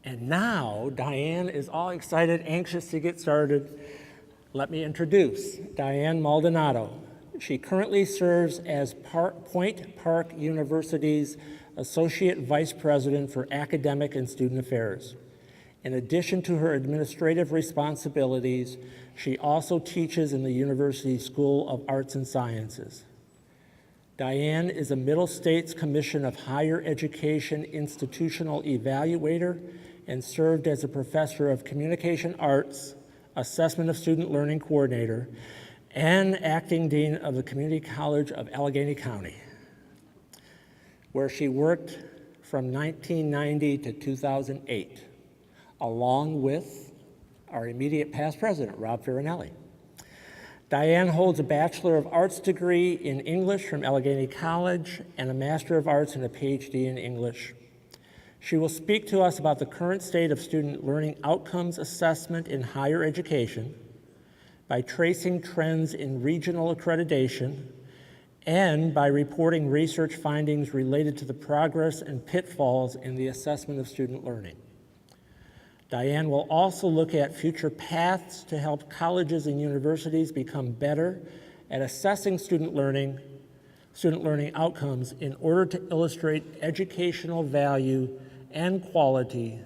And now Diane is all excited, anxious to get started. Let me introduce Diane Maldonado. She currently serves as Point Park University's Associate Vice President for Academic and Student Affairs. In addition to her administrative responsibilities, she also teaches in the university's School of Arts and Sciences. Diane is a Middle States Commission of Higher Education institutional evaluator and served as a professor of communication arts, assessment of student learning coordinator, and acting dean of the Community College of Allegheny County, where she worked from 1990 to 2008, along with our immediate past president, Rob Farinelli. Diane holds a Bachelor of Arts degree in English from Allegheny College and a Master of Arts and a PhD in English. She will speak to us about the current state of student learning outcomes assessment in higher education by tracing trends in regional accreditation and by reporting research findings related to the progress and pitfalls in the assessment of student learning. Diane will also look at future paths to help colleges and universities become better at assessing student learning outcomes in order to illustrate educational value and quality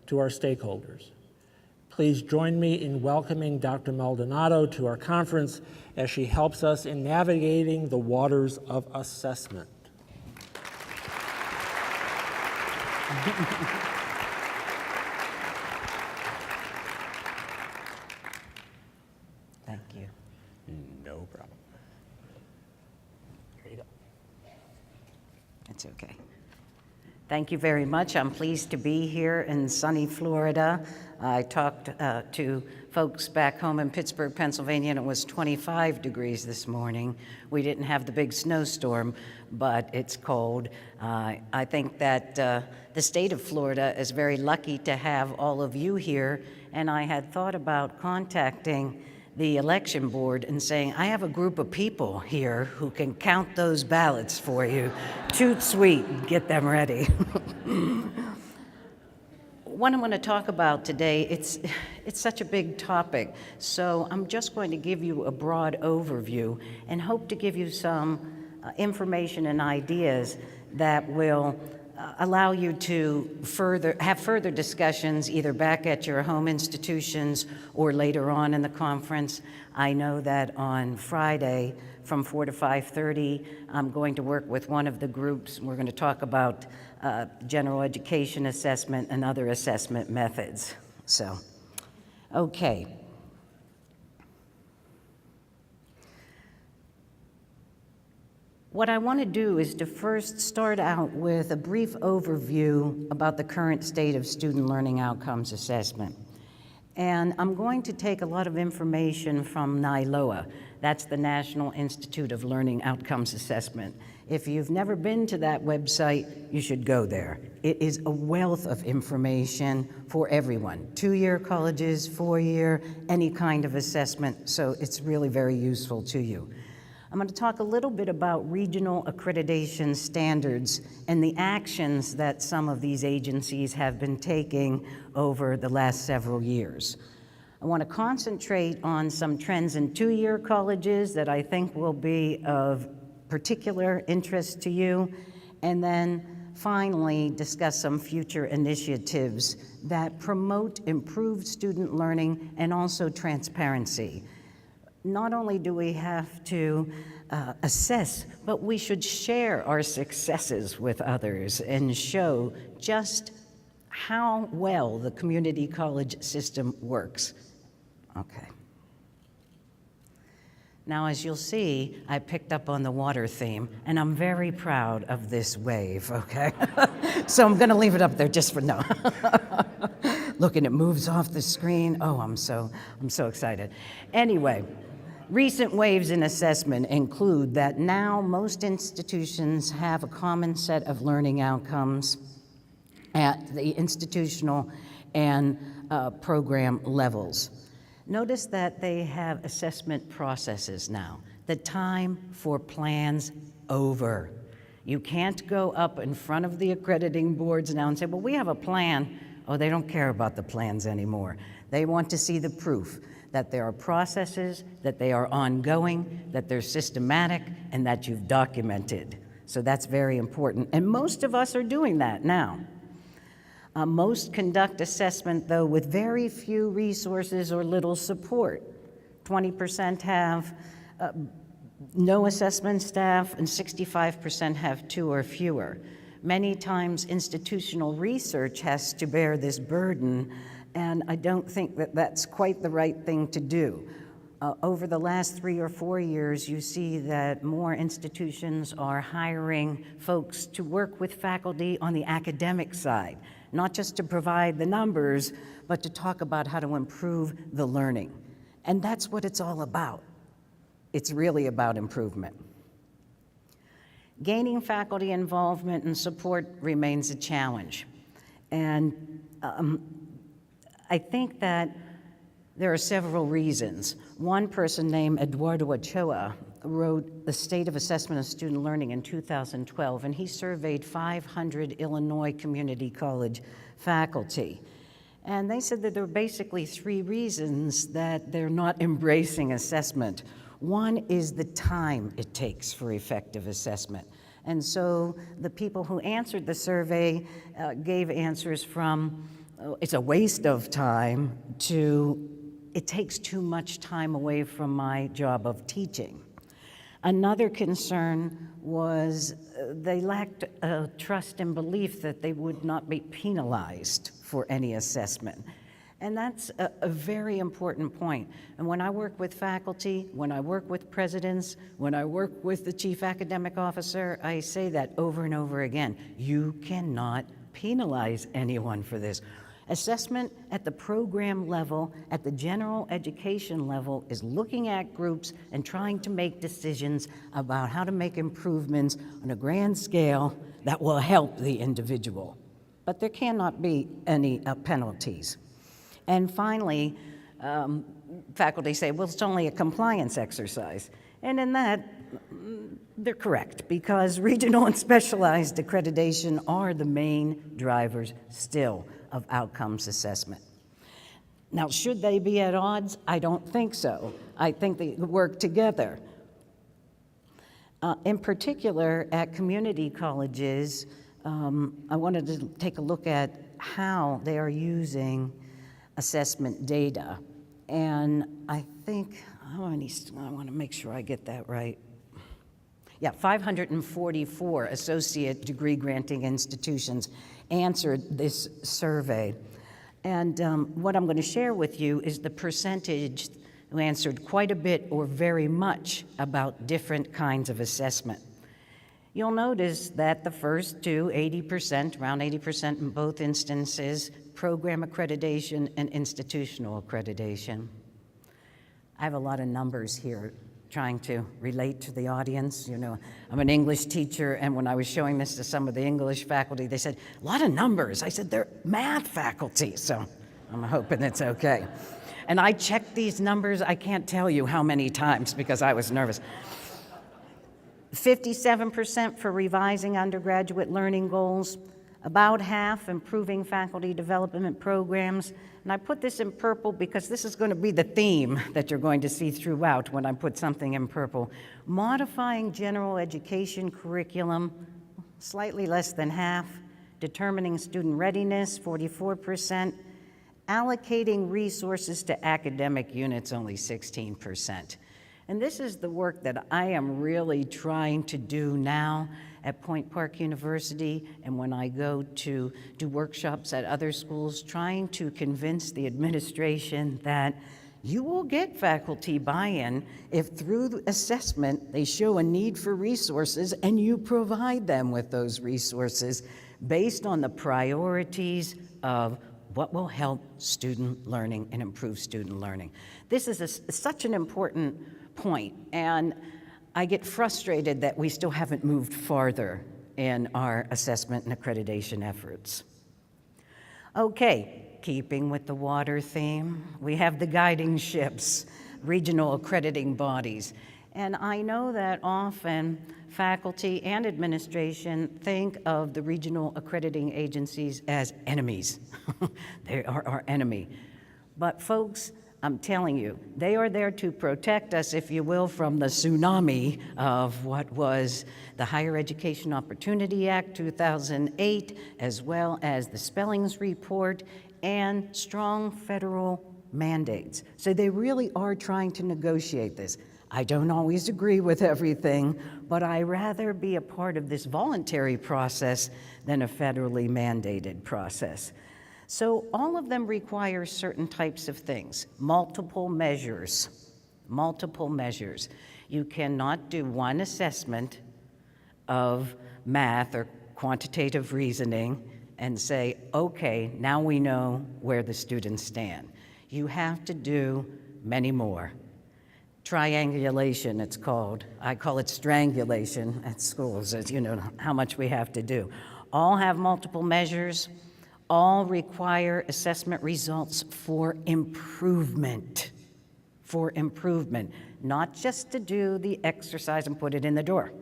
to our stakeholders. Please join me in welcoming Dr. Maldonado to our conference as she helps us in navigating the waters of assessment. Thank you. No problem. Here you go. It's okay. Thank you very much. I'm pleased to be here in sunny Florida. I talked to folks back home in Pittsburgh, Pennsylvania, and it was 25 degrees this morning. We didn't have the big snowstorm, but it's cold. I think that the state of Florida is very lucky to have all of you here, and I had thought about contacting the election board and saying, I have a group of people here who can count those ballots for you. Toot sweet, get them ready. What I'm going to talk about today, it's such a big topic, so I'm just going to give you a broad overview and hope to give you some information and ideas that will allow you to have further discussions either back at your home institutions or later on in the conference. I know that on Friday from 4 to 5:30, I'm going to work with one of the groups. We're going to talk about general education assessment and other assessment methods. So, okay. What I want to do is to first start out with a brief overview about the current state of student learning outcomes assessment. And I'm going to take a lot of information from NILOA. That's the National Institute of Learning Outcomes Assessment. If you've never been to that website, you should go there. It is a wealth of information for everyone. 2-year colleges, 4-year, any kind of assessment, so it's really very useful to you. I'm going to talk a little bit about regional accreditation standards and the actions that some of these agencies have been taking over the last several years. I want to concentrate on some trends in 2-year colleges that I think will be of particular interest to you, and then finally discuss some future initiatives that promote improved student learning and also transparency. Not only do we have to assess, but we should share our successes with others and show just how well the community college system works. Okay. Now, as you'll see, I picked up on the water theme, and I'm very proud of this wave, okay? So I'm gonna leave it up there just for now. Look, and it moves off the screen. Oh, I'm so excited. Anyway, recent waves in assessment include that now most institutions have a common set of learning outcomes at the institutional and program levels. Notice that they have assessment processes now. The time for plans over. You can't go up in front of the accrediting boards now and say, well, we have a plan. Oh, they don't care about the plans anymore. They want to see the proof that there are processes, that they are ongoing, that they're systematic, and that you've documented. So that's very important. And most of us are doing that now. Most conduct assessment, though, with very few resources or little support. 20% have no assessment staff, and 65% have 2 or fewer. Many times, institutional research has to bear this burden, and I don't think that that's quite the right thing to do. Over the last 3 or 4 years, you see that more institutions are hiring folks to work with faculty on the academic side, not just to provide the numbers, but to talk about how to improve the learning. And that's what it's all about. It's really about improvement. Gaining faculty involvement and support remains a challenge. And I think that there are several reasons. One person named Eduardo Ochoa wrote The State of Assessment of Student Learning in 2012, and he surveyed 500 Illinois community college faculty. And they said that there were basically 3 reasons that they're not embracing assessment. One is the time it takes for effective assessment. And so the people who answered the survey gave answers from, it's a waste of time, to it takes too much time away from my job of teaching. Another concern was they lacked trust and belief that they would not be penalized for any assessment. And that's a very important point. And when I work with faculty, when I work with presidents, when I work with the chief academic officer, I say that over and over again. You cannot penalize anyone for this. Assessment at the program level, at the general education level, is looking at groups and trying to make decisions about how to make improvements on a grand scale that will help the individual. But there cannot be any penalties. And finally, faculty say, well, it's only a compliance exercise. And in that, they're correct, because regional and specialized accreditation are the main drivers still of outcomes assessment. Now, should they be at odds? I don't think so. I think they work together. In particular, at community colleges, I wanted to take a look at how they are using assessment data. And I think, I want to make sure I get that right. Yeah, 544 associate degree granting institutions answered this survey. And what I'm going to share with you is the percentage who answered quite a bit or very much about different kinds of assessment. You'll notice that the first 2, 80%, around 80% in both instances, program accreditation and institutional accreditation. I have a lot of numbers here trying to relate to the audience. You know, I'm an English teacher, and when I was showing this to some of the English faculty, they said, a lot of numbers. I said, they're math faculty, so I'm hoping it's okay. And I checked these numbers, I can't tell you how many times because I was nervous. 57% for revising undergraduate learning goals, about half improving faculty development programs. And I put this in purple because this is going to be the theme that you're going to see throughout when I put something in purple. Modifying general education curriculum, slightly less than half. Determining student readiness, 44%. Allocating resources to academic units, only 16%. And this is the work that I am really trying to do now at Point Park University, and when I go to do workshops at other schools, trying to convince the administration that you will get faculty buy-in if through assessment they show a need for resources and you provide them with those resources based on the priorities of what will help student learning and improve student learning. This is such an important point, and I get frustrated that we still haven't moved farther in our assessment and accreditation efforts. Okay, keeping with the water theme, we have the guiding ships, regional accrediting bodies. And I know that often faculty and administration think of the regional accrediting agencies as enemies. They are our enemy. But folks, I'm telling you, they are there to protect us, if you will, from the tsunami of what was the Higher Education Opportunity Act 2008, as well as the Spellings Report and strong federal mandates. So they really are trying to negotiate this. I don't always agree with everything, but I rather be a part of this voluntary process than a federally mandated process. So all of them require certain types of things, multiple measures. You cannot do one assessment of math or quantitative reasoning and say, okay, now we know where the students stand. You have to do many more. Triangulation, it's called. I call it strangulation at schools, as you know how much we have to do. All have multiple measures. All require assessment results for improvement, not just to do the exercise and put it in the drawer.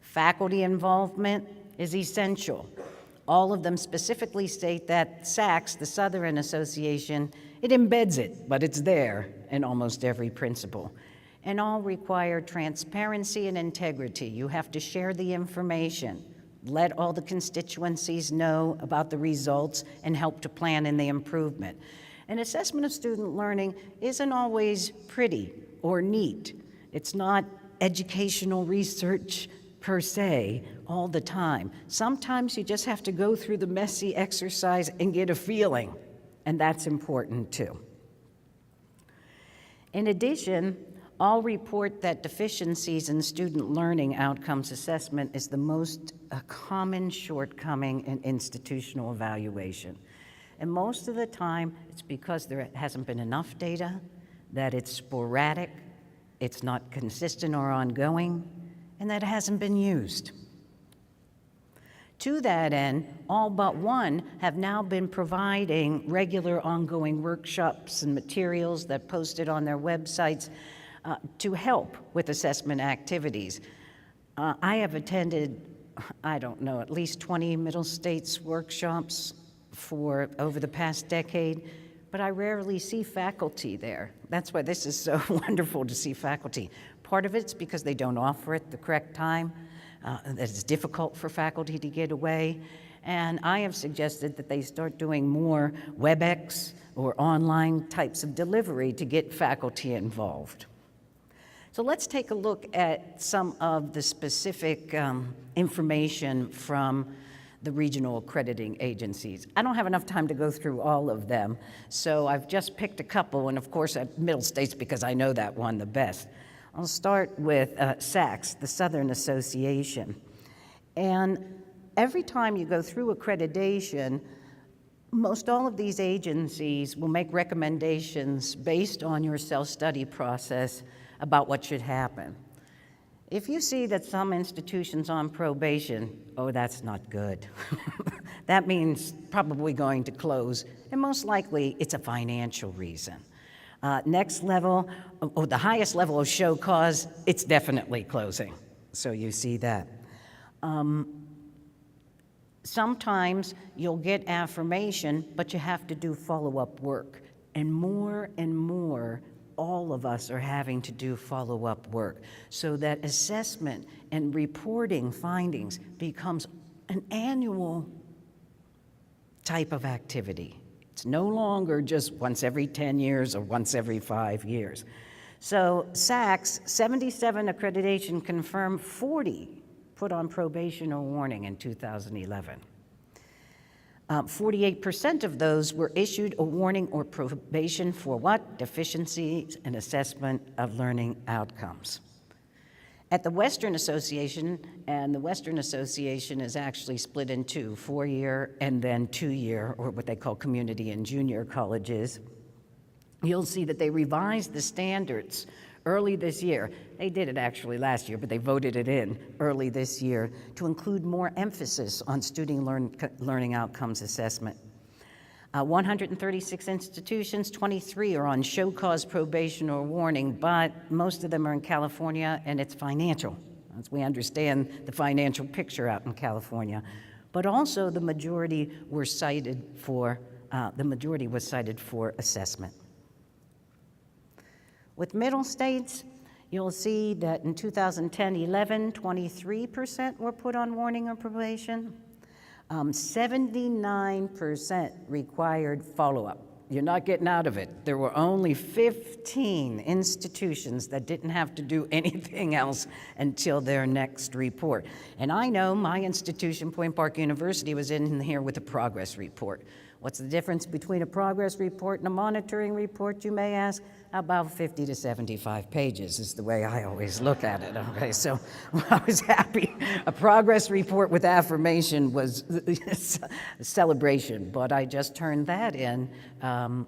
Faculty involvement is essential. All of them specifically state that SACS, the Southern Association, it embeds it, but it's there in almost every principle. And all require transparency and integrity. You have to share the information, let all the constituencies know about the results, and help to plan in the improvement. An assessment of student learning isn't always pretty or neat. It's not educational research per se all the time. Sometimes you just have to go through the messy exercise and get a feeling, and that's important too. In addition, all report that deficiencies in student learning outcomes assessment is the most common shortcoming in institutional evaluation. And most of the time, it's because there hasn't been enough data, that it's sporadic, it's not consistent or ongoing, and that it hasn't been used. To that end, all but one have now been providing regular ongoing workshops and materials that posted on their websites to help with assessment activities. I have attended, I don't know, at least 20 Middle States workshops for over the past decade, but I rarely see faculty there. That's why this is so wonderful to see faculty. Part of it's because they don't offer it the correct time, that it's difficult for faculty to get away, and I have suggested that they start doing more WebEx or online types of delivery to get faculty involved. So let's take a look at some of the specific information from the regional accrediting agencies. I don't have enough time to go through all of them, so I've just picked a couple, and of course at Middle States because I know that one the best. I'll start with SACS, the Southern Association. And every time you go through accreditation, most all of these agencies will make recommendations based on your self-study process about what should happen. If you see that some institution's on probation, oh, that's not good. That means probably going to close, and most likely it's a financial reason. Next level, the highest level of show cause, it's definitely closing. So you see that. Sometimes you'll get affirmation, but you have to do follow-up work. And more, all of us are having to do follow-up work so that assessment and reporting findings becomes an annual type of activity. It's no longer just once every 10 years or once every 5 years. So SACS, 77 accreditation confirmed, 40 put on probation or warning in 2011. 48% of those were issued a warning or probation for what? Deficiencies in assessment of learning outcomes. At the Western Association, and the Western Association is actually split in two, 4-year and then 2-year, or what they call community and junior colleges, you'll see that they revised the standards early this year. They did it actually last year, but they voted it in early this year to include more emphasis on student learning outcomes assessment. 136 institutions, 23 are on show cause, probation, or warning, but most of them are in California, and it's financial, as we understand the financial picture out in California. But also the majority was cited for assessment. With middle states, you'll see that in 2010-11, 23% were put on warning or probation. 79% required follow-up. You're not getting out of it. There were only 15 institutions that didn't have to do anything else until their next report. And I know my institution, Point Park University, was in here with a progress report. What's the difference between a progress report and a monitoring report, you may ask? About 50 to 75 pages is the way I always look at it, okay? So I was happy. A progress report with affirmation was a celebration, but I just turned that in, and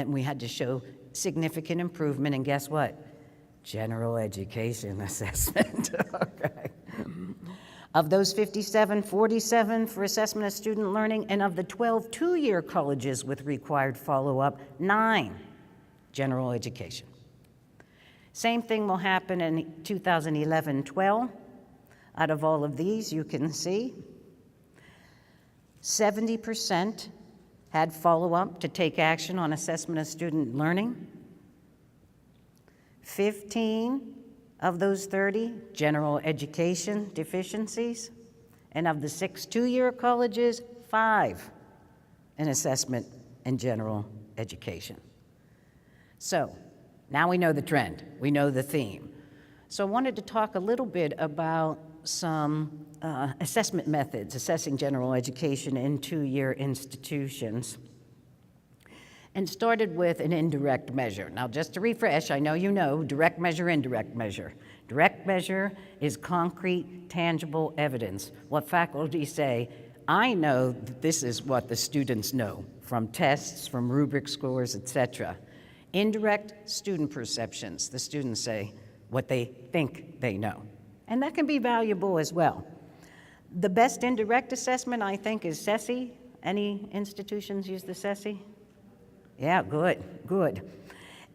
we had to show significant improvement, and guess what? General education assessment, okay? Of those 57, 47 for assessment of student learning, and of the 12 two-year colleges with required follow-up, 9 general education. Same thing will happen in 2011-12. Out of all of these, you can see 70% had follow-up to take action on assessment of student learning. 15 of those 30, general education deficiencies. And of the 6 two-year colleges, 5 in assessment and general education. So now we know the trend, we know the theme. So I wanted to talk a little bit about some assessment methods, assessing general education in two-year institutions, and started with an indirect measure. Now, just to refresh, I know you know direct measure, indirect measure. Direct measure is concrete, tangible evidence. What faculty say, I know that this is what the students know from tests, from rubric scores, etc. Indirect, student perceptions. The students say what they think they know. And that can be valuable as well. The best indirect assessment, I think, is SESI. Any institutions use the SESI? Yeah, good, good.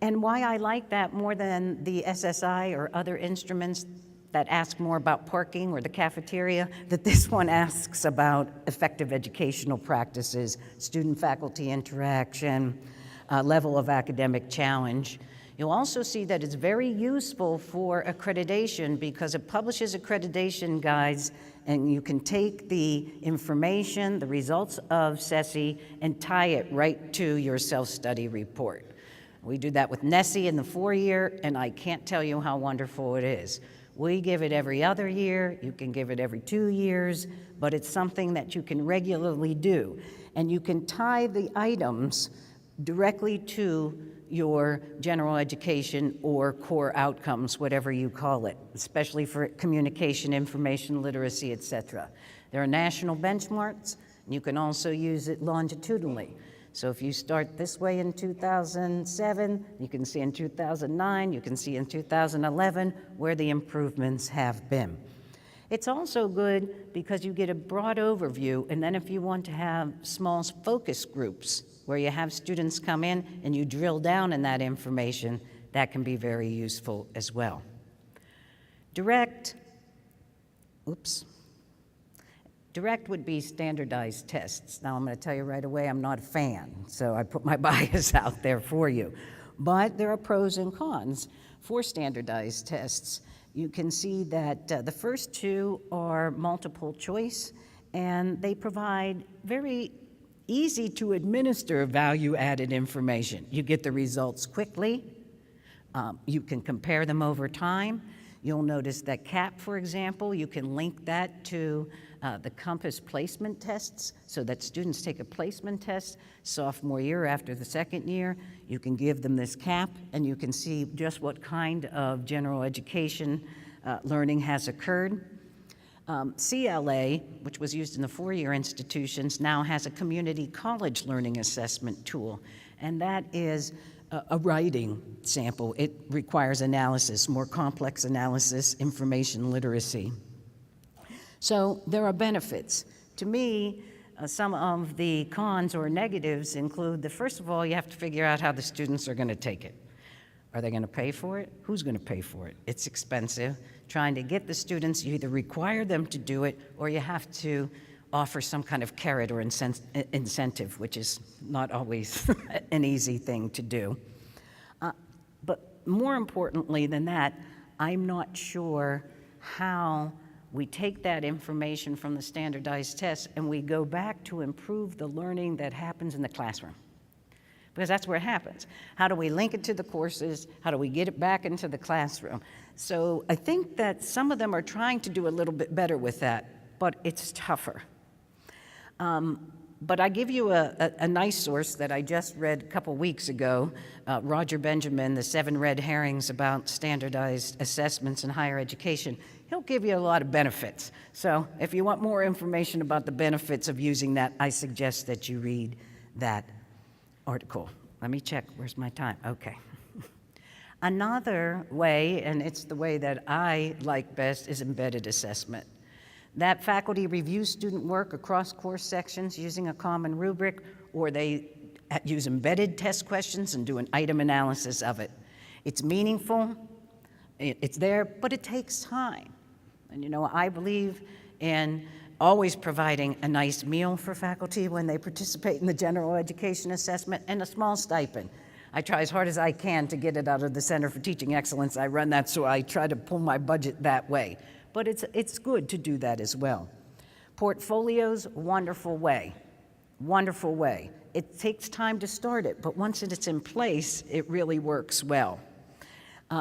And why I like that more than the SSI or other instruments that ask more about parking or the cafeteria, that this one asks about effective educational practices, student-faculty interaction, level of academic challenge. You'll also see that it's very useful for accreditation because it publishes accreditation guides, and you can take the information, the results of SESI, and tie it right to your self-study report. We do that with NESI in the 4-year, and I can't tell you how wonderful it is. We give it every other year, you can give it every 2 years, but it's something that you can regularly do. And you can tie the items directly to your general education or core outcomes, whatever you call it, especially for communication, information literacy, etc. There are national benchmarks, and you can also use it longitudinally. So if you start this way in 2007, you can see in 2009, you can see in 2011 where the improvements have been. It's also good because you get a broad overview, and then if you want to have small focus groups where you have students come in and you drill down in that information, that can be very useful as well. Direct would be standardized tests. Now I'm going to tell you right away, I'm not a fan, so I put my bias out there for you. But there are pros and cons for standardized tests. You can see that the first 2 are multiple choice, and they provide very easy to administer value-added information. You get the results quickly. You can compare them over time. You'll notice that CAP, for example, you can link that to the Compass placement tests so that students take a placement test sophomore year after the 2nd year. You can give them this CAP, and you can see just what kind of general education learning has occurred. CLA, which was used in the 4-year institutions, now has a community college learning assessment tool, and that is a writing sample. It requires analysis, more complex analysis, information literacy. So there are benefits. To me, Some of the cons or negatives include that, first of all, you have to figure out how the students are going to take it. Are they going to pay for it? Who's going to pay for it? It's expensive. Trying to get the students, you either require them to do it or you have to offer some kind of carrot or incentive, which is not always an easy thing to do. But more importantly than that, I'm not sure how we take that information from the standardized tests and we go back to improve the learning that happens in the classroom. Because that's where it happens. How do we link it to the courses? How do we get it back into the classroom? So I think that some of them are trying to do a little bit better with that, but it's tougher. But I give you a nice source that I just read a couple weeks ago, Roger Benjamin, The 7 Red Herrings About Standardized Assessments in Higher Education. He'll give you a lot of benefits. So if you want more information about the benefits of using that, I suggest that you read that article. Let me check, where's my time? Okay. Another way, and it's the way that I like best, is embedded assessment. That faculty reviews student work across course sections using a common rubric, or they use embedded test questions and do an item analysis of it. It's meaningful, it's there, but it takes time. And you know, I believe in always providing a nice meal for faculty when they participate in the general education assessment and a small stipend. I try as hard as I can to get it out of the Center for Teaching Excellence. I run that, so I try to pull my budget that way. But it's good to do that as well. Portfolios, wonderful way, wonderful way. It takes time to start it, but once it's in place, it really works well.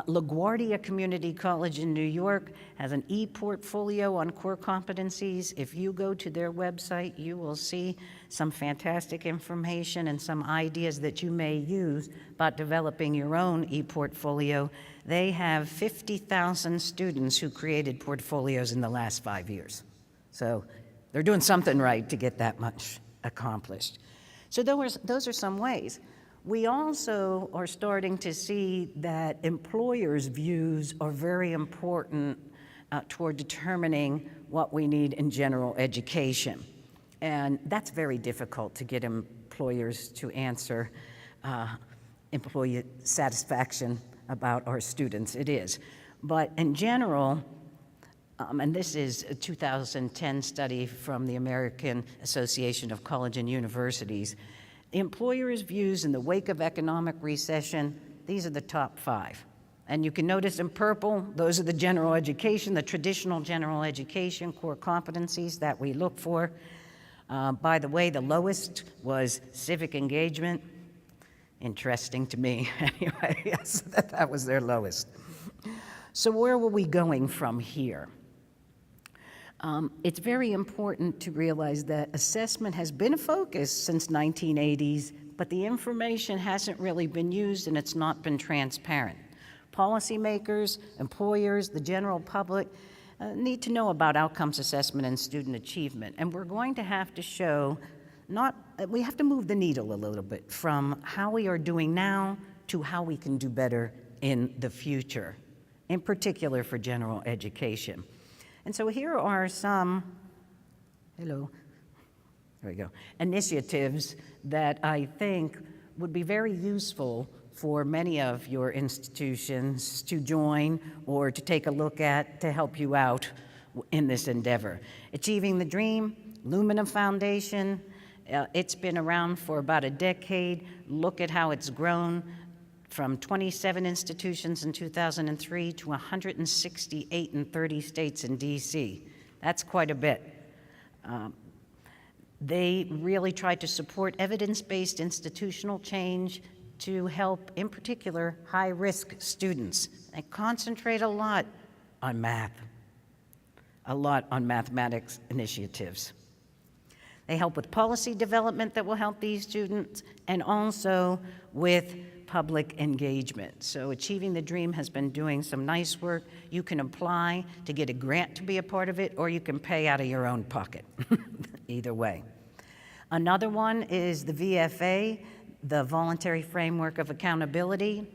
LaGuardia Community College in New York has an e-portfolio on core competencies. If you go to their website, you will see some fantastic information and some ideas that you may use about developing your own e-portfolio. They have 50,000 students who created portfolios in the last 5 years. So they're doing something right to get that much accomplished. So those are some ways. We also are starting to see that employers' views are very important toward determining what we need in general education. And that's very difficult to get employers to answer employee satisfaction about our students. It is. But in general, and this is a 2010 study from the American Association of Colleges and Universities, employers' views in the wake of economic recession, these are the top 5. And you can notice in purple, those are the general education, the traditional general education core competencies that we look for. By the way, the lowest was civic engagement. Interesting to me, anyway, yes, that was their lowest. So where were we going from here? It's very important to realize that assessment has been a focus since 1980s, but the information hasn't really been used and it's not been transparent. Policymakers, employers, the general public need to know about outcomes assessment and student achievement. And we're going to have to show we have to move the needle a little bit from how we are doing now to how we can do better in the future, in particular for general education. And so here are some, initiatives that I think would be very useful for many of your institutions to join or to take a look at to help you out in this endeavor. Achieving the Dream, Lumina Foundation, it's been around for about a decade. Look at how it's grown from 27 institutions in 2003 to 168 in 30 states in DC. That's quite a bit. They really try to support evidence-based institutional change to help, in particular, high-risk students. They concentrate a lot on math, a lot on mathematics initiatives. They help with policy development that will help these students, and also with public engagement. So Achieving the Dream has been doing some nice work. You can apply to get a grant to be a part of it, or you can pay out of your own pocket, either way. Another one is the VFA, the Voluntary Framework of Accountability.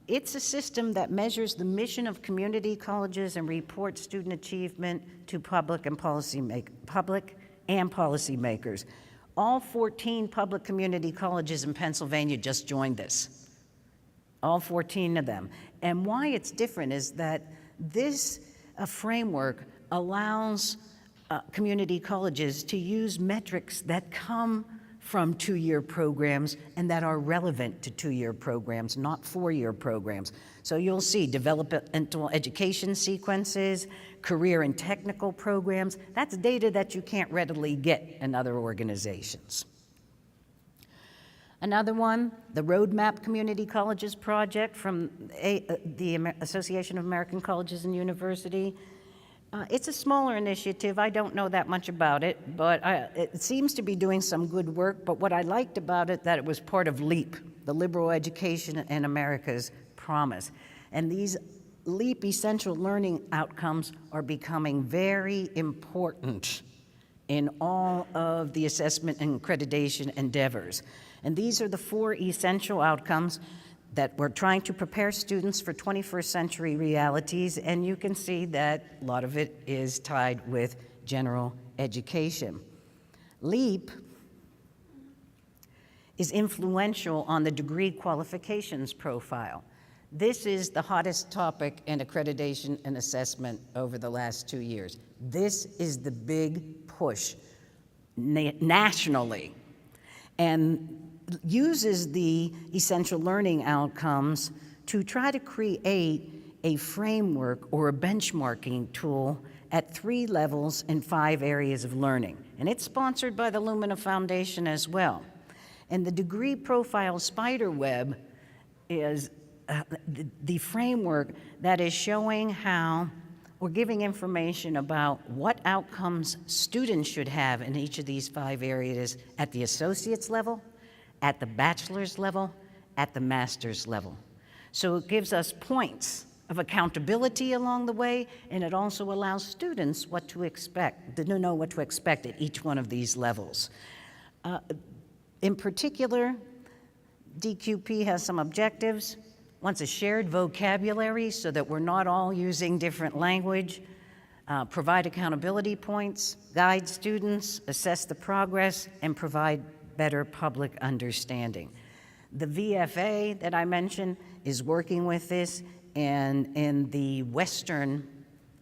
It's a system that measures the mission of community colleges and reports student achievement to public and policymakers. All 14 public community colleges in Pennsylvania just joined this. All 14 of them. And why it's different is that this framework allows community colleges to use metrics that come from two-year programs and that are relevant to two-year programs, not four-year programs. So you'll see developmental education sequences, career and technical programs. That's data that you can't readily get in other organizations. Another one, the Roadmap Community Colleges Project from the Association of American Colleges and Universities. It's a smaller initiative. I don't know that much about it, but it seems to be doing some good work. But what I liked about it, that it was part of LEAP, the Liberal Education in America's Promise. And these LEAP essential learning outcomes are becoming very important in all of the assessment and accreditation endeavors. And these are the 4 essential outcomes that we're trying to prepare students for 21st century realities, and you can see that a lot of it is tied with general education. LEAP is influential on the degree qualifications profile. This is the hottest topic in accreditation and assessment over the last 2 years. This is the big push nationally, and uses the essential learning outcomes to try to create a framework or a benchmarking tool at 3 levels in 5 areas of learning. And it's sponsored by the Lumina Foundation as well. And the degree profile spiderweb is the framework that is showing how we're giving information about what outcomes students should have in each of these 5 areas at the associate's level, at the bachelor's level, at the master's level. So it gives us points of accountability along the way, and it also allows students what to expect, to know what to expect at each one of these levels. In particular, DQP has some objectives. Wants a shared vocabulary so that we're not all using different language, provide accountability points, guide students, assess the progress, and provide better public understanding. The VFA that I mentioned is working with this, and in the Western,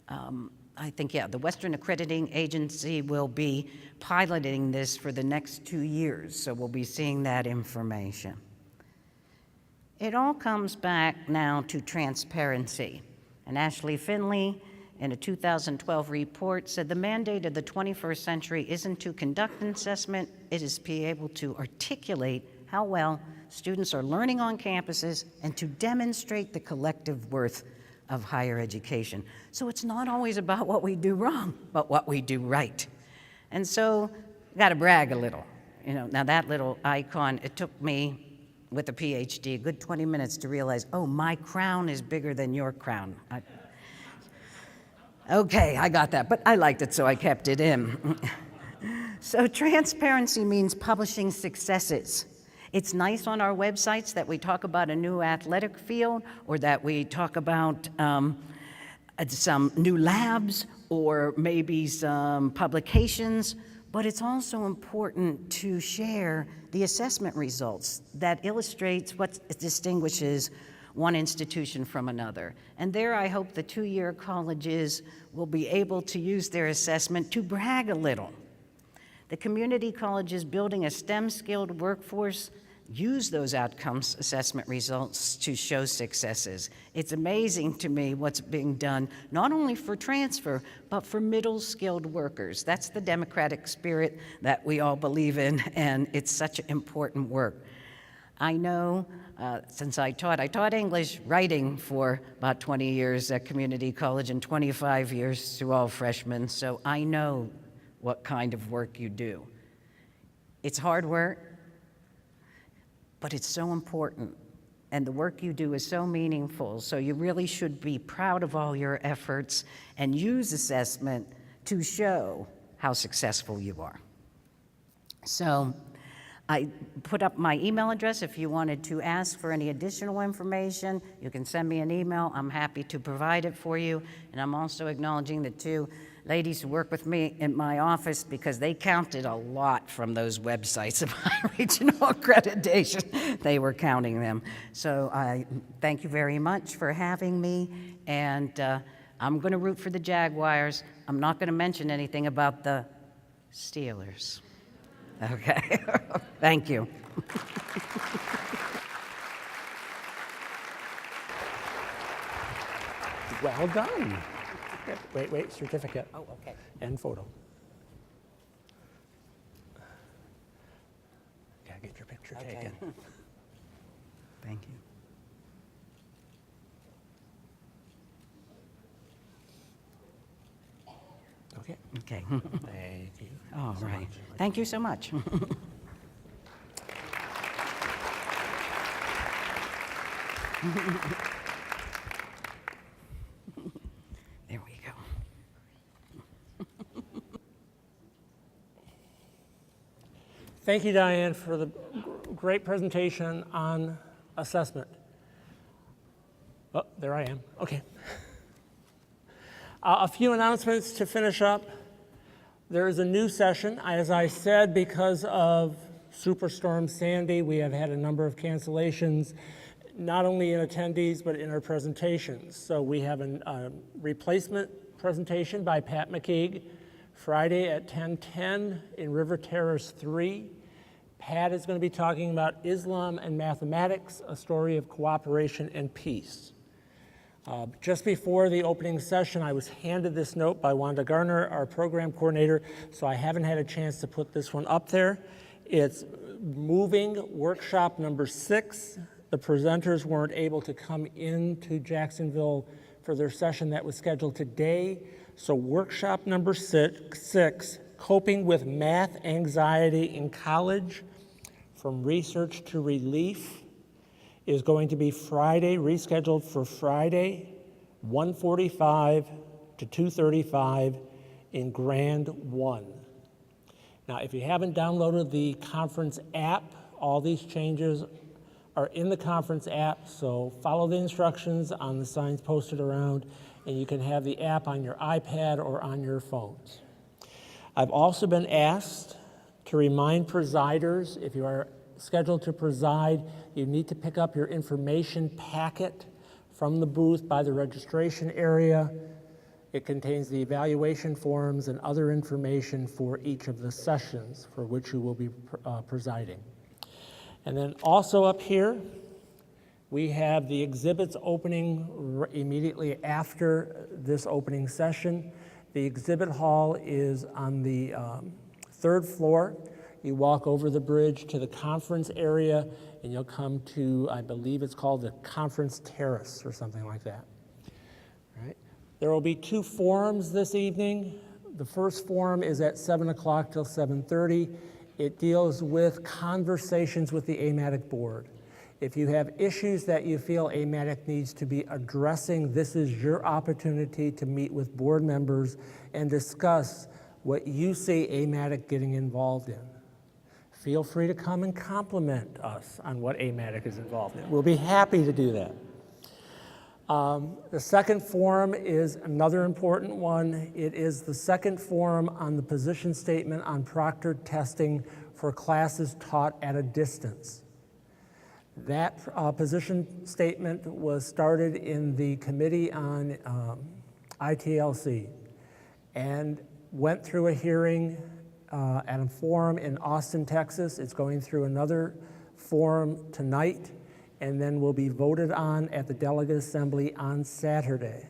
the Western Accrediting Agency will be piloting this for the next 2 years, so we'll be seeing that information. It all comes back now to transparency, and Ashley Finley, in a 2012 report, said the mandate of the 21st century isn't to conduct an assessment, it is to be able to articulate how well students are learning on campuses and to demonstrate the collective worth of higher education. So it's not always about what we do wrong, but what we do right. And so, gotta brag a little. Now that little icon, it took me, with a PhD, a good 20 minutes to realize, oh, my crown is bigger than your crown. Okay, I got that, but I liked it, so I kept it in. So transparency means publishing successes. It's nice on our websites that we talk about a new athletic field, or that we talk about some new labs, or maybe some publications, but it's also important to share the assessment results that illustrates what distinguishes one institution from another. And there I hope the 2-year colleges will be able to use their assessment to brag a little. The community colleges building a STEM-skilled workforce use those outcomes assessment results to show successes. It's amazing to me what's being done, not only for transfer, but for middle-skilled workers. That's the democratic spirit that we all believe in, and it's such important work. I know, since I taught English writing for about 20 years at community college and 25 years to all freshmen, so I know what kind of work you do. It's hard work, but it's so important, and the work you do is so meaningful, so you really should be proud of all your efforts and use assessment to show how successful you are. So I put up my email address. If you wanted to ask for any additional information, you can send me an email. I'm happy to provide it for you, and I'm also acknowledging that too, ladies who work with me in my office because they counted a lot from those websites of my regional accreditation. They were counting them. So I thank you very much for having me, and I'm going to root for the Jaguars. I'm not going to mention anything about the Steelers. Okay, thank you. Well done. Wait, certificate. Oh, okay. And photo. Gotta get your picture taken. Thank you. Okay. Okay. Thank you. All so right. much. Thank you so much. There we go. Thank you, Diane, for the great presentation on assessment. Oh, there I am. Okay. A few announcements to finish up. There is a new session. As I said, because of Superstorm Sandy, we have had a number of cancellations, not only in attendees, but in our presentations. So we have a replacement presentation by Pat McKeague, Friday at 10:10 in River Terrace 3. Pat is going to be talking about Islam and mathematics, a story of cooperation and peace. Just before the opening session, I was handed this note by Wanda Garner, our program coordinator, so I haven't had a chance to put this one up there. It's moving workshop number 6. The presenters weren't able to come into Jacksonville for their session that was scheduled today. So workshop number 6, Coping with Math Anxiety in College, From Research to Relief, is going to be Friday, rescheduled for Friday, 1:45 to 2:35 in Grand 1. Now, if you haven't downloaded the conference app, all these changes are in the conference app, so follow the instructions on the signs posted around, and you can have the app on your iPad or on your phones. I've also been asked to remind presiders, if you are scheduled to preside, you need to pick up your information packet from the booth by the registration area. It contains the evaluation forms and other information for each of the sessions for which you will be presiding. And then also up here, we have the exhibits opening immediately after this opening session. The exhibit hall is on the 3rd floor. You walk over the bridge to the conference area, and you'll come to, I believe it's called the Conference Terrace or something like that. All right. There will be 2 forums this evening. The first forum is at 7 o'clock till 7:30. It deals with conversations with the AMATYC board. If you have issues that you feel AMATYC needs to be addressing, this is your opportunity to meet with board members and discuss what you see AMATYC getting involved in. Feel free to come and compliment us on what AMATYC is involved in. We'll be happy to do that. The second forum is another important one. It is the second forum on the position statement on proctored testing for classes taught at a distance. That position statement was started in the Committee on ITLC and went through a hearing at a forum in Austin, Texas. It's going through another forum tonight, and then will be voted on at the Delegate Assembly on Saturday.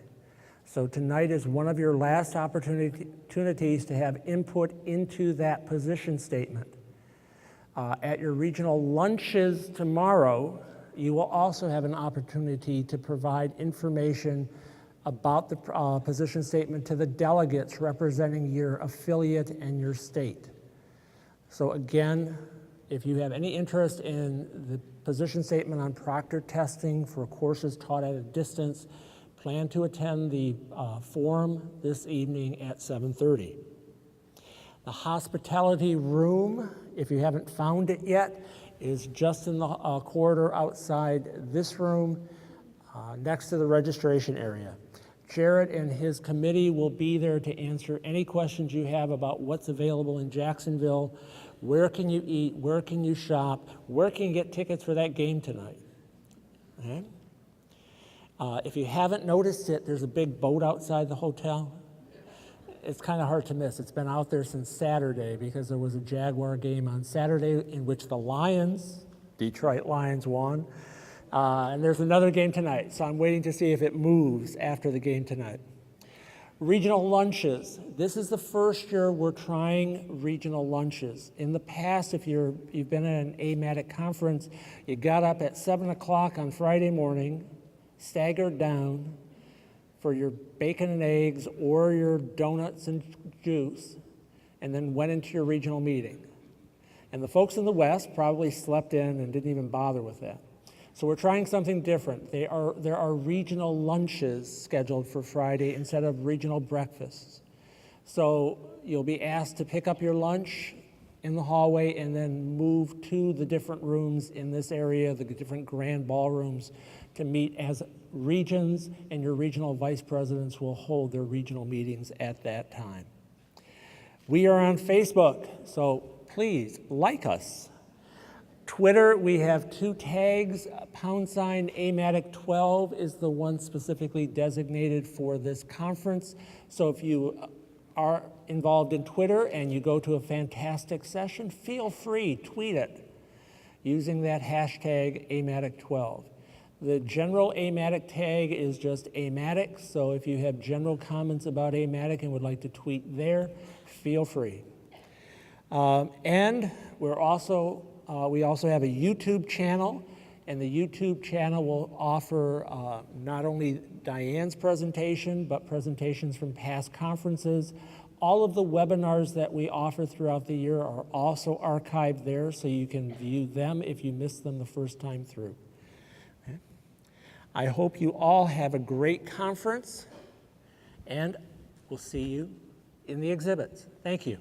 So tonight is one of your last opportunities to have input into that position statement. At your regional lunches tomorrow, you will also have an opportunity to provide information about the position statement to the delegates representing your affiliate and your state. So again, if you have any interest in the position statement on proctor testing for courses taught at a distance, plan to attend the forum this evening at 7:30. The hospitality room, if you haven't found it yet, is just in the corridor outside this room, next to the registration area. Jared and his committee will be there to answer any questions you have about what's available in Jacksonville. Where can you eat? Where can you shop? Where can you get tickets for that game tonight? Okay. If you haven't noticed it, there's a big boat outside the hotel. It's kind of hard to miss. It's been out there since Saturday because there was a Jaguar game on Saturday in which the Lions, Detroit Lions, won. And there's another game tonight, so I'm waiting to see if it moves after the game tonight. Regional lunches. This is the first year we're trying regional lunches. In the past, if you've been at an AMATYC conference, you got up at 7 o'clock on Friday morning, staggered down for your bacon and eggs or your donuts and juice, and then went into your regional meeting. And the folks in the West probably slept in and didn't even bother with that. So we're trying something different. There are regional lunches scheduled for Friday instead of regional breakfasts. So you'll be asked to pick up your lunch in the hallway and then move to the different rooms in this area, the different grand ballrooms, to meet as regions, and your regional vice presidents will hold their regional meetings at that time. We are on Facebook, so please like us. Twitter, we have 2 tags. #AMATYC12 is the one specifically designated for this conference. So if you are involved in Twitter and you go to a fantastic session, feel free, tweet it using that hashtag #AMATYC12. The general AMATYC tag is just AMATYC, so if you have general comments about AMATYC and would like to tweet there, feel free. And we also have a YouTube channel, and the YouTube channel will offer not only Diane's presentation, but presentations from past conferences. All of the webinars that we offer throughout the year are also archived there, so you can view them if you missed them the first time through. Okay. I hope you all have a great conference, and we'll see you in the exhibits. Thank you.